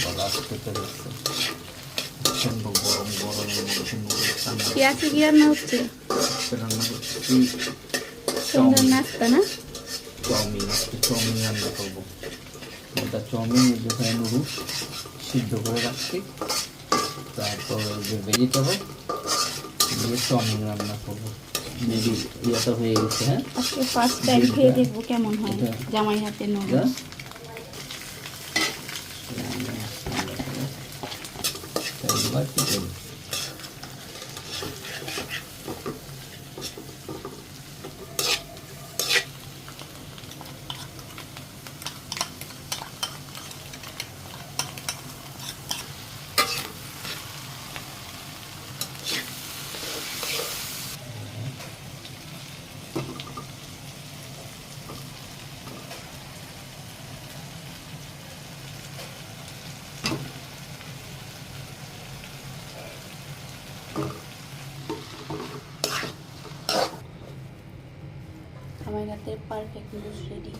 গলা খেতে হচ্ছে সুন্দর গরম গরমের মধ্যে সুন্দর কি আছে কি রান্না হচ্ছে? রান্না করছি সুন্দর নাস্তা না? চাউমিন, আজকে চাউমিন রান্না করবো। ওটা চাউমিন যেখানে নুডলস সিদ্ধ করে রাখছি, তারপর যে ভেজিটেবল দিয়ে চাউমিন রান্না করবো। মেবি ইয়েটা হয়ে গেছে। হ্যাঁ, আজকে ফার্স্ট টাইম খেয়ে দেখবো কেমন হয় জামাই হাতে নুডলস। আমার হাতে পারফেক্ট নুডলস রেডি।